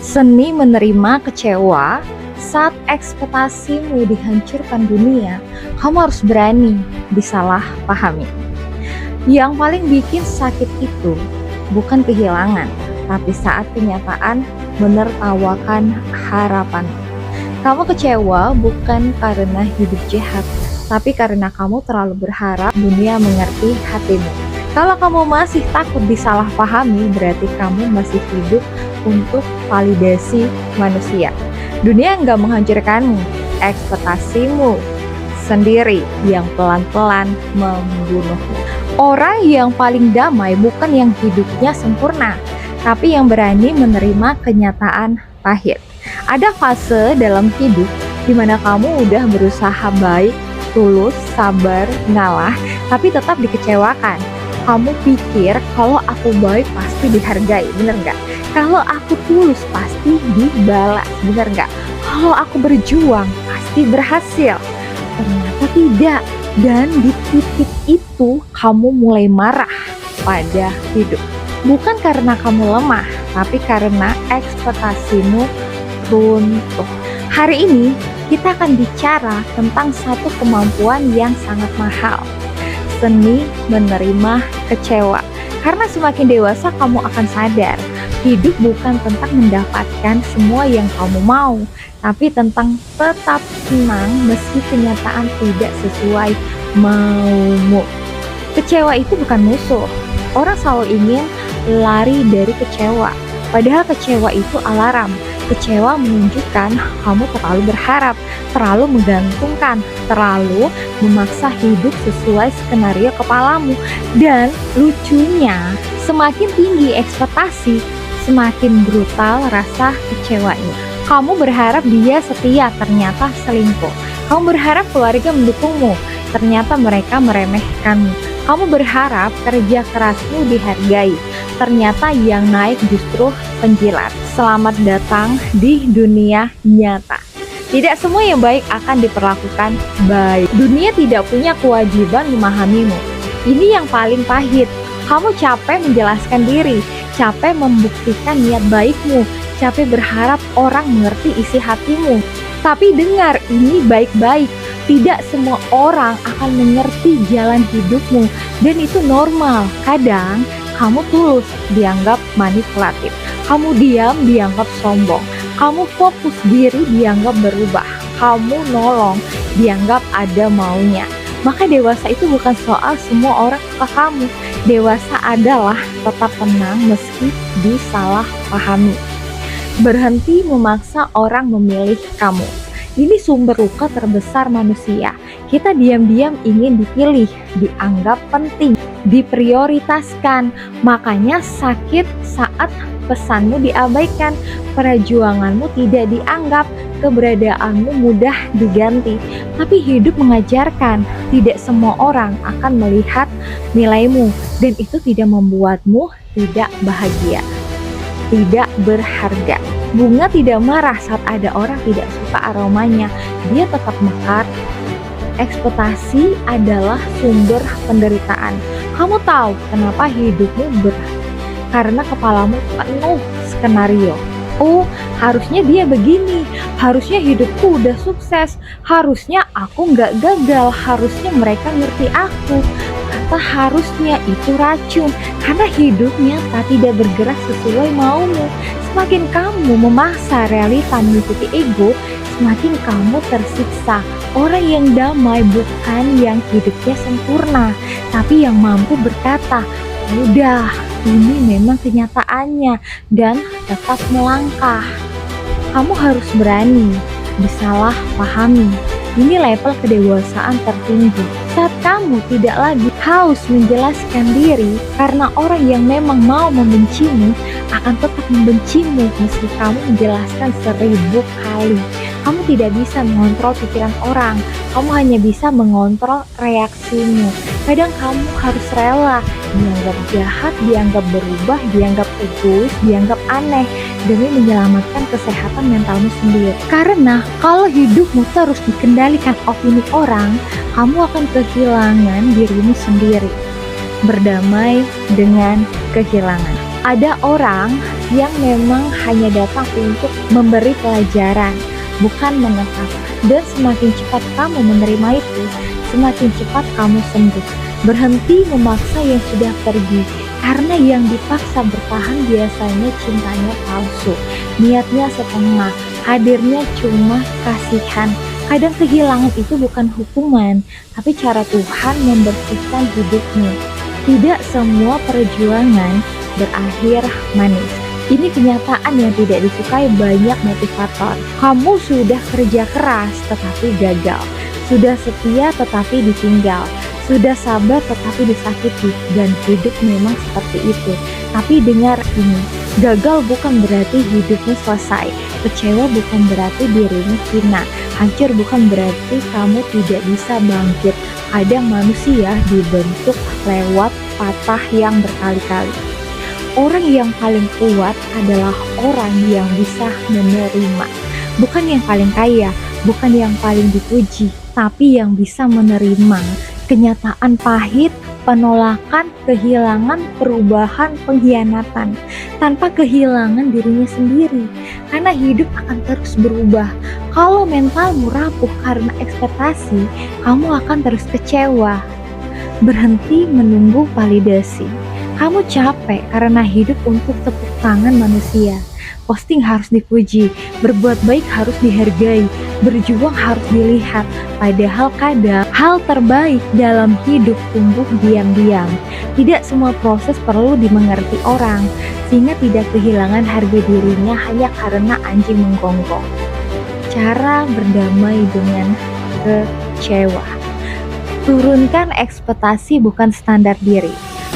Seni menerima kecewa saat ekspektasimu dihancurkan dunia. Kamu harus berani disalahpahami. Yang paling bikin sakit itu bukan kehilangan, tapi saat kenyataan menertawakan harapan. Kamu kecewa bukan karena hidup jahat, tapi karena kamu terlalu berharap dunia mengerti hatimu. Kalau kamu masih takut disalahpahami, berarti kamu masih hidup untuk validasi manusia. Dunia nggak menghancurkanmu, ekspektasimu sendiri yang pelan-pelan membunuhmu. Orang yang paling damai bukan yang hidupnya sempurna, tapi yang berani menerima kenyataan pahit. Ada fase dalam hidup di mana kamu udah berusaha baik, tulus, sabar, ngalah, tapi tetap dikecewakan. Kamu pikir kalau aku baik pasti dihargai, bener nggak? Kalau aku tulus pasti dibalas, bener nggak? Kalau aku berjuang pasti berhasil. Ternyata tidak. Dan di titik itu kamu mulai marah pada hidup. Bukan karena kamu lemah, tapi karena ekspektasimu runtuh. Hari ini kita akan bicara tentang satu kemampuan yang sangat mahal. Seni menerima kecewa. Karena semakin dewasa kamu akan sadar, hidup bukan tentang mendapatkan semua yang kamu mau, tapi tentang tetap tenang meski kenyataan tidak sesuai maumu. Kecewa itu bukan musuh. Orang selalu ingin lari dari kecewa, padahal kecewa itu alarm. Kecewa menunjukkan kamu terlalu berharap, terlalu menggantungkan, terlalu memaksa hidup sesuai skenario kepalamu. Dan lucunya, semakin tinggi ekspektasi, semakin brutal rasa kecewanya. Kamu berharap dia setia, ternyata selingkuh. Kamu berharap keluarga mendukungmu, ternyata mereka meremehkanmu. Kamu berharap kerja kerasmu dihargai, ternyata yang naik justru penjilat. Selamat datang di dunia nyata. Tidak semua yang baik akan diperlakukan baik. Dunia tidak punya kewajiban memahamimu. Ini yang paling pahit. Kamu capek menjelaskan diri, capek membuktikan niat baikmu, capek berharap orang mengerti isi hatimu. Tapi dengar ini baik-baik, tidak semua orang akan mengerti jalan hidupmu, dan itu normal. Kadang kamu tulus dianggap manipulatif, kamu diam dianggap sombong, kamu fokus diri dianggap berubah, kamu nolong dianggap ada maunya. Maka dewasa itu bukan soal semua orang suka kamu. Dewasa adalah tetap tenang meski disalahpahami. Berhenti memaksa orang memilih kamu. Ini sumber luka terbesar manusia. Kita diam-diam ingin dipilih, dianggap penting, diprioritaskan. Makanya sakit saat pesanmu diabaikan, perjuanganmu tidak dianggap, keberadaanmu mudah diganti. Tapi hidup mengajarkan, tidak semua orang akan melihat nilaimu, dan itu tidak membuatmu tidak bahagia, tidak berharga. Bunga tidak marah saat ada orang tidak suka aromanya, dia tetap mekar. Ekspektasi adalah sumber penderitaan. Kamu tahu kenapa hidupmu berat? Karena kepalamu penuh skenario. Oh, harusnya dia begini, harusnya hidupku udah sukses, harusnya aku nggak gagal, harusnya mereka ngerti aku. Kata harusnya itu racun, karena hidupnya tidak bergerak sesuai maumu. Semakin kamu memaksa realita mengikuti ego, semakin kamu tersiksa. Orang yang damai bukan yang hidupnya sempurna, tapi yang mampu berkata, udah, ini memang kenyataannya, dan tetap melangkah. Kamu harus berani disalahpahami. Ini level kedewasaan tertinggi. Saat kamu tidak lagi haus menjelaskan diri, karena orang yang memang mau membencimu akan tetap membencimu meski kamu menjelaskan 1000 kali. Kamu tidak bisa mengontrol pikiran orang, kamu hanya bisa mengontrol reaksimu. Kadang kamu harus rela dianggap jahat, dianggap berubah, dianggap egois, dianggap aneh, demi menyelamatkan kesehatan mentalmu sendiri. Karena kalau hidupmu terus dikendalikan opini orang, kamu akan kehilangan dirimu sendiri. Berdamai dengan kehilangan. Ada orang yang memang hanya datang untuk memberi pelajaran, bukan menetap. Dan semakin cepat kamu menerima itu, semakin cepat kamu sembuh. Berhenti memaksa yang sudah pergi, karena yang dipaksa bertahan biasanya cintanya palsu, niatnya setengah, hadirnya cuma kasihan. Kadang kehilangan itu bukan hukuman, tapi cara Tuhan membersihkan hidupmu. Tidak semua perjuangan berakhir manis. Ini kenyataan yang tidak disukai banyak motivator. Kamu sudah kerja keras tetapi gagal. Sudah setia tetapi ditinggal. Sudah sabar tetapi disakiti. Dan hidup memang seperti itu. Tapi dengar ini, gagal bukan berarti hidupmu selesai. Kecewa bukan berarti dirimu hina. Hancur bukan berarti kamu tidak bisa bangkit. Kadang manusia dibentuk lewat patah yang berkali-kali. Orang yang paling kuat adalah orang yang bisa menerima. Bukan yang paling kaya, bukan yang paling dipuji, tapi yang bisa menerima kenyataan pahit, penolakan, kehilangan, perubahan, pengkhianatan, tanpa kehilangan dirinya sendiri. Karena hidup akan terus berubah. Kalau mentalmu rapuh karena ekspektasi, kamu akan terus kecewa. Berhenti menunggu validasi. Kamu capek karena hidup untuk tepuk tangan manusia. Posting harus dipuji, berbuat baik harus dihargai, berjuang harus dilihat. Padahal kadang hal terbaik dalam hidup tumbuh diam-diam. Tidak semua proses perlu dimengerti orang, sehingga tidak kehilangan harga dirinya hanya karena anjing menggonggong. Cara berdamai dengan kecewa. Turunkan ekspektasi bukan standar diri.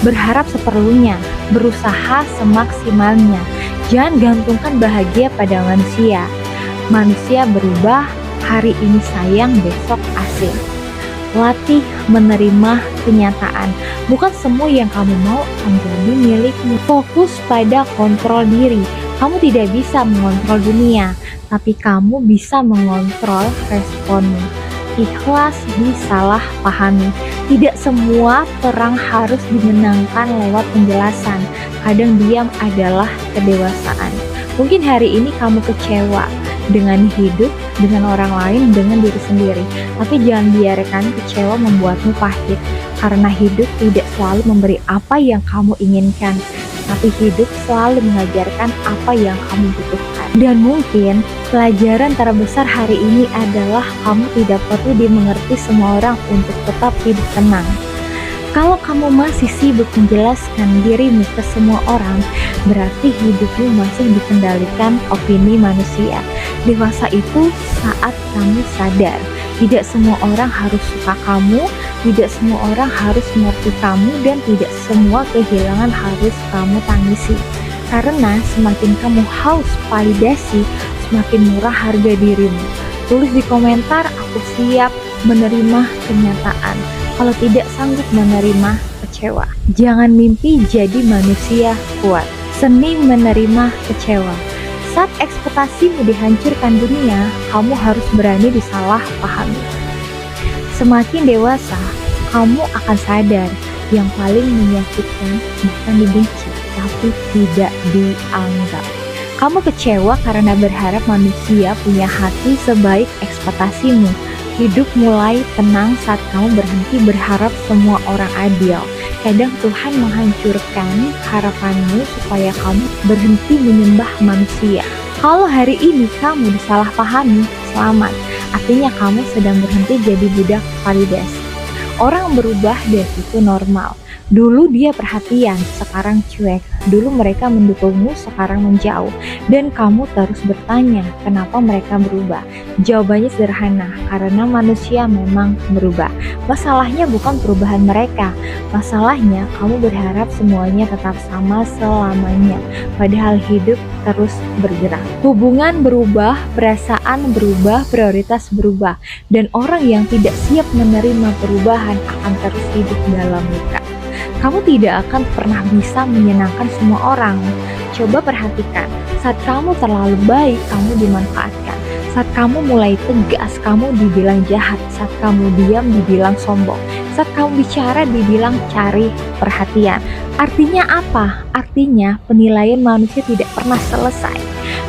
Berharap seperlunya, berusaha semaksimalnya. Jangan gantungkan bahagia pada manusia. Manusia berubah, hari ini sayang, besok asing. Latih menerima kenyataan. Bukan semua yang kamu mau akan jadi milikmu. Fokus pada kontrol diri. Kamu tidak bisa mengontrol dunia, tapi kamu bisa mengontrol responmu. Ikhlas disalahpahami. Tidak semua perang harus dimenangkan lewat penjelasan. Kadang diam adalah kedewasaan. Mungkin hari ini kamu kecewa dengan hidup, dengan orang lain, dengan diri sendiri. Tapi jangan biarkan kecewa membuatmu pahit. Karena hidup tidak selalu memberi apa yang kamu inginkan, tapi hidup selalu mengajarkan apa yang kamu butuhkan. Dan mungkin pelajaran terbesar hari ini adalah kamu tidak perlu dimengerti semua orang untuk tetap hidup tenang. Kalau kamu masih sibuk menjelaskan dirimu ke semua orang, berarti hidupmu masih dikendalikan opini manusia. Dewasa itu saat kamu sadar, tidak semua orang harus suka kamu, tidak semua orang harus mengerti kamu, dan tidak semua kehilangan harus kamu tangisi. Karena semakin kamu haus validasi, semakin murah harga dirimu. Tulis di komentar, aku siap menerima kenyataan. Kalau tidak sanggup menerima, kecewa. Jangan mimpi jadi manusia kuat. Seni menerima kecewa. Saat ekspektasimu dihancurkan dunia, kamu harus berani disalahpahami. Semakin dewasa, kamu akan sadar yang paling menyakitkan bukan dibenci, tapi tidak dianggap. Kamu kecewa karena berharap manusia punya hati sebaik ekspektasimu. Hidup mulai tenang saat kamu berhenti berharap semua orang adil. Kadang Tuhan menghancurkan harapanmu supaya kamu berhenti menyembah manusia. Kalau hari ini kamu disalahpahami, selamat. Artinya kamu sedang berhenti jadi budak validasi. Orang berubah dan itu normal. Dulu dia perhatian, sekarang cuek. Dulu mereka mendukungmu, sekarang menjauh. Dan kamu terus bertanya, kenapa mereka berubah? Jawabannya sederhana, karena manusia memang berubah. Masalahnya bukan perubahan mereka. Masalahnya kamu berharap semuanya tetap sama selamanya. Padahal hidup terus bergerak. Hubungan berubah, perasaan berubah, prioritas berubah. Dan orang yang tidak siap menerima perubahan akan terus hidup dalam luka. Kamu tidak akan pernah bisa menyenangkan semua orang. Coba perhatikan, saat kamu terlalu baik, kamu dimanfaatkan. Saat kamu mulai tegas, kamu dibilang jahat. Saat kamu diam, dibilang sombong. Saat kamu bicara dibilang cari perhatian. Artinya apa? Artinya penilaian manusia tidak pernah selesai.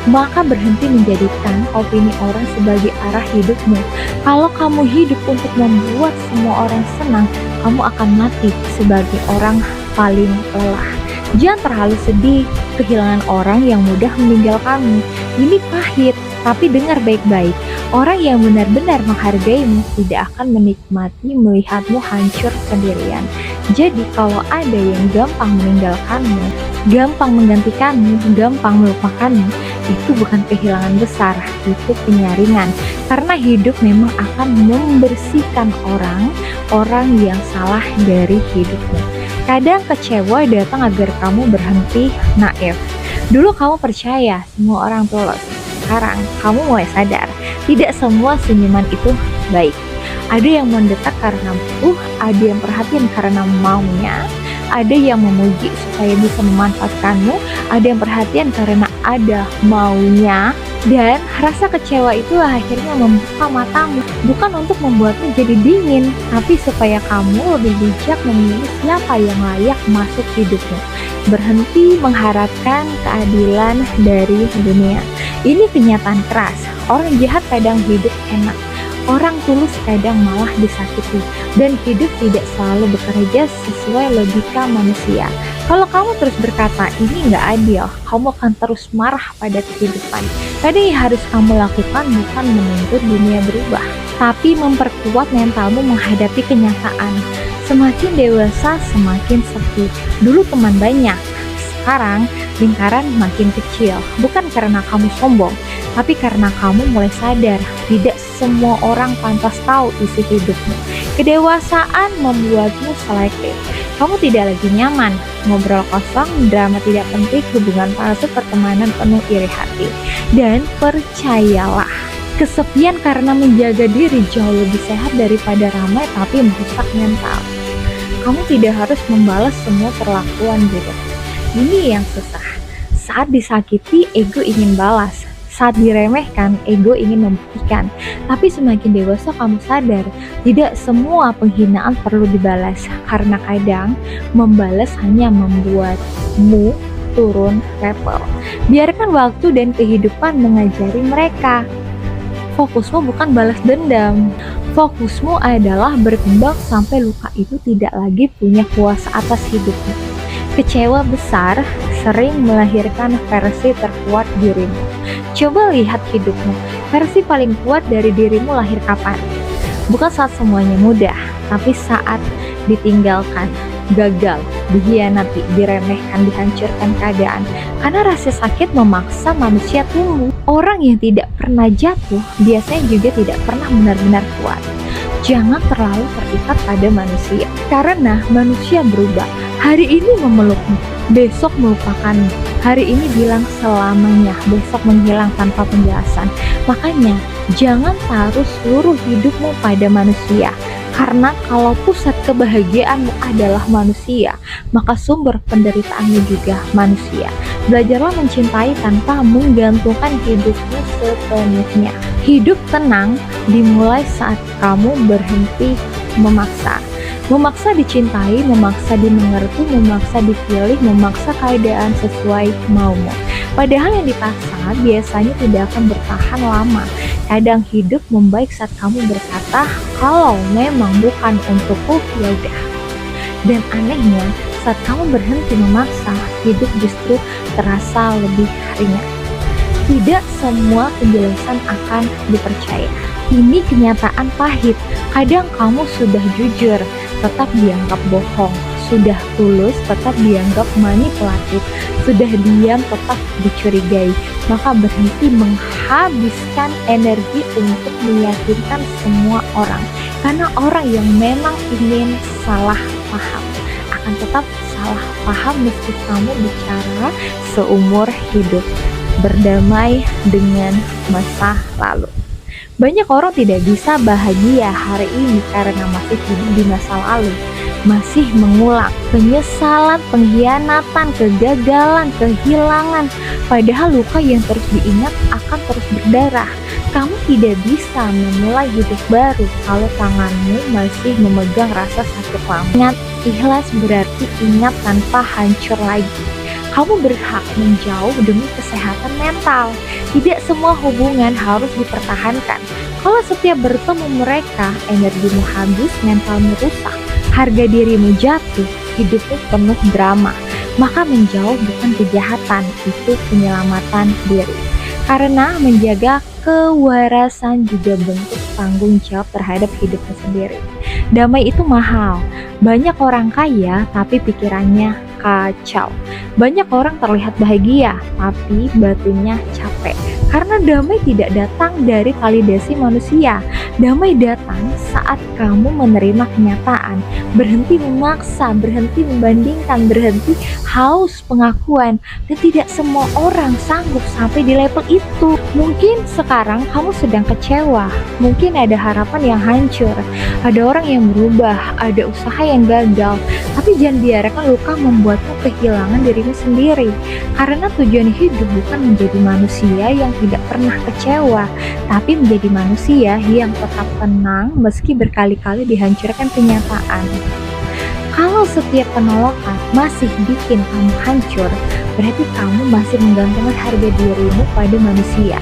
Maka berhenti menjadikan opini orang sebagai arah hidupmu. Kalau kamu hidup untuk membuat semua orang senang, kamu akan mati sebagai orang paling lelah. Jangan terlalu sedih kehilangan orang yang mudah meninggalkanmu. Ini pahit, tapi dengar baik-baik. Orang yang benar-benar menghargaimu tidak akan menikmati melihatmu hancur sendirian. Jadi kalau ada yang gampang meninggalkanmu, gampang menggantikanmu, gampang melupakanmu, itu bukan kehilangan besar, itu penyaringan. Karena hidup memang akan membersihkan orang yang salah dari hidupmu. Kadang kecewa datang agar kamu berhenti naif. Dulu kamu percaya semua orang tulus. Sekarang kamu mulai sadar, tidak semua senyuman itu baik. Ada yang mendesak karena butuh, ada yang perhatian karena maunya, ada yang memuji supaya bisa memanfaatkanmu, ada yang perhatian karena ada maunya. Dan rasa kecewa itu akhirnya membuka matamu, bukan untuk membuatmu jadi dingin, tapi supaya kamu lebih bijak memilih siapa yang layak masuk hidupmu. Berhenti mengharapkan keadilan dari dunia. Ini kenyataan keras. Orang jahat kadang hidup enak, orang tulus kadang malah disakiti, dan hidup tidak selalu bekerja sesuai logika manusia. Kalau kamu terus berkata ini nggak adil, kamu akan terus marah pada kehidupan. Tadi yang harus kamu lakukan bukan menuntut dunia berubah, tapi memperkuat mentalmu menghadapi kenyataan. Semakin dewasa semakin sepi. Dulu teman banyak, sekarang lingkaran makin kecil. Bukan karena kamu sombong, tapi karena kamu mulai sadar tidak semua orang pantas tahu isi hidupmu. Kedewasaan membuatmu selektif. Kamu tidak lagi nyaman, ngobrol kosong, drama tidak penting, hubungan palsu, pertemanan penuh iri hati. Dan percayalah, kesepian karena menjaga diri jauh lebih sehat daripada ramai tapi merusak mental. Kamu tidak harus membalas semua perlakuan buruk. Ini yang susah. Saat disakiti, ego ingin balas. Saat diremehkan, ego ingin membuktikan. Tapi semakin dewasa kamu sadar, tidak semua penghinaan perlu dibalas. Karena kadang membalas hanya membuatmu turun level. Biarkan waktu dan kehidupan mengajari mereka. Fokusmu bukan balas dendam. Fokusmu adalah berkembang sampai luka itu tidak lagi punya kuasa atas hidupmu. Kecewa besar sering melahirkan versi terkuat dirimu. Coba lihat hidupmu, versi paling kuat dari dirimu lahir kapan? Bukan saat semuanya mudah, tapi saat ditinggalkan, gagal, dikhianati, diremehkan, dihancurkan keadaan. Karena rasa sakit memaksa manusia tumbuh. Orang yang tidak pernah jatuh biasanya juga tidak pernah benar-benar kuat. Jangan terlalu terikat pada manusia, karena manusia berubah. Hari ini memelukmu, besok melupakanmu. Hari ini bilang selamanya, besok menghilang tanpa penjelasan. Makanya jangan taruh seluruh hidupmu pada manusia. Karena kalau pusat kebahagiaanmu adalah manusia, maka sumber penderitaanmu juga manusia. Belajarlah mencintai tanpa menggantungkan hidupmu sepenuhnya. Hidup tenang dimulai saat kamu berhenti memaksa. Memaksa dicintai, memaksa dimengerti, memaksa dipilih, memaksa keadaan sesuai maumu. Padahal yang dipaksa biasanya tidak akan bertahan lama. Kadang hidup membaik saat kamu berkata, kalau memang bukan untukku, ya udah. Dan anehnya, saat kamu berhenti memaksa, hidup justru terasa lebih ringan. Tidak semua penjelasan akan dipercaya. Ini kenyataan pahit. Kadang kamu sudah jujur, tetap dianggap bohong. Sudah tulus, tetap dianggap manipulatif. Sudah diam, tetap dicurigai. Maka berhenti menghabiskan energi untuk meyakinkan semua orang. Karena orang yang memang ingin salah paham akan tetap salah paham meski kamu bicara seumur hidup. Berdamai dengan masa lalu. Banyak orang tidak bisa bahagia hari ini karena masih hidup di masa lalu, masih mengulang penyesalan, pengkhianatan, kegagalan, kehilangan. Padahal luka yang terus diingat akan terus berdarah. Kamu tidak bisa memulai hidup baru kalau tanganmu masih memegang rasa sakit lama. Ingat, ikhlas berarti ingat tanpa hancur lagi. Kamu berhak menjauh demi kesehatan mental. Tidak semua hubungan harus dipertahankan. Kalau setiap bertemu mereka, energimu habis, mentalmu rusak, harga dirimu jatuh, hidupmu penuh drama. Maka menjauh bukan kejahatan, itu penyelamatan diri. Karena menjaga kewarasan juga bentuk tanggung jawab terhadap hidupmu sendiri. Damai itu mahal. Banyak orang kaya tapi pikirannya kacau. Banyak orang terlihat bahagia tapi batinnya capek. Karena damai tidak datang dari validasi manusia. Damai datang saat kamu menerima kenyataan, berhenti memaksa, berhenti membandingkan, berhenti haus pengakuan, dan tidak semua orang sanggup sampai di level itu. Mungkin sekarang kamu sedang kecewa, mungkin ada harapan yang hancur, ada orang yang berubah, ada usaha yang gagal, tapi jangan biarkan luka membuatmu kehilangan dirimu sendiri. Karena tujuan hidup bukan menjadi manusia yang tidak pernah kecewa, tapi menjadi manusia yang tetap tenang meski berkali-kali dihancurkan kenyataan. Kalau setiap penolakan masih bikin kamu hancur, berarti kamu masih menggantungkan harga dirimu pada manusia.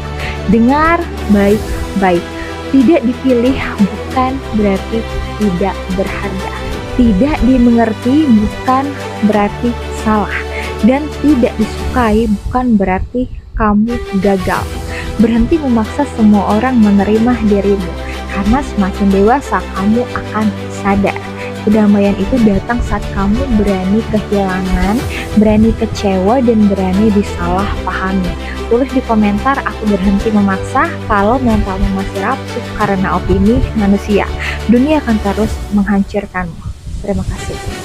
Dengar baik-baik, tidak dipilih bukan berarti tidak berharga. Tidak dimengerti bukan berarti salah. Dan tidak disukai bukan berarti kamu gagal. Berhenti memaksa semua orang menerima dirimu, karena semakin dewasa kamu akan sadar. Kedamaian itu datang saat kamu berani kehilangan, berani kecewa, dan berani disalahpahami. Tulis di komentar, aku berhenti memaksa kalau mentalmu masih rapuh karena opini manusia. Dunia akan terus menghancurkanmu. Terima kasih.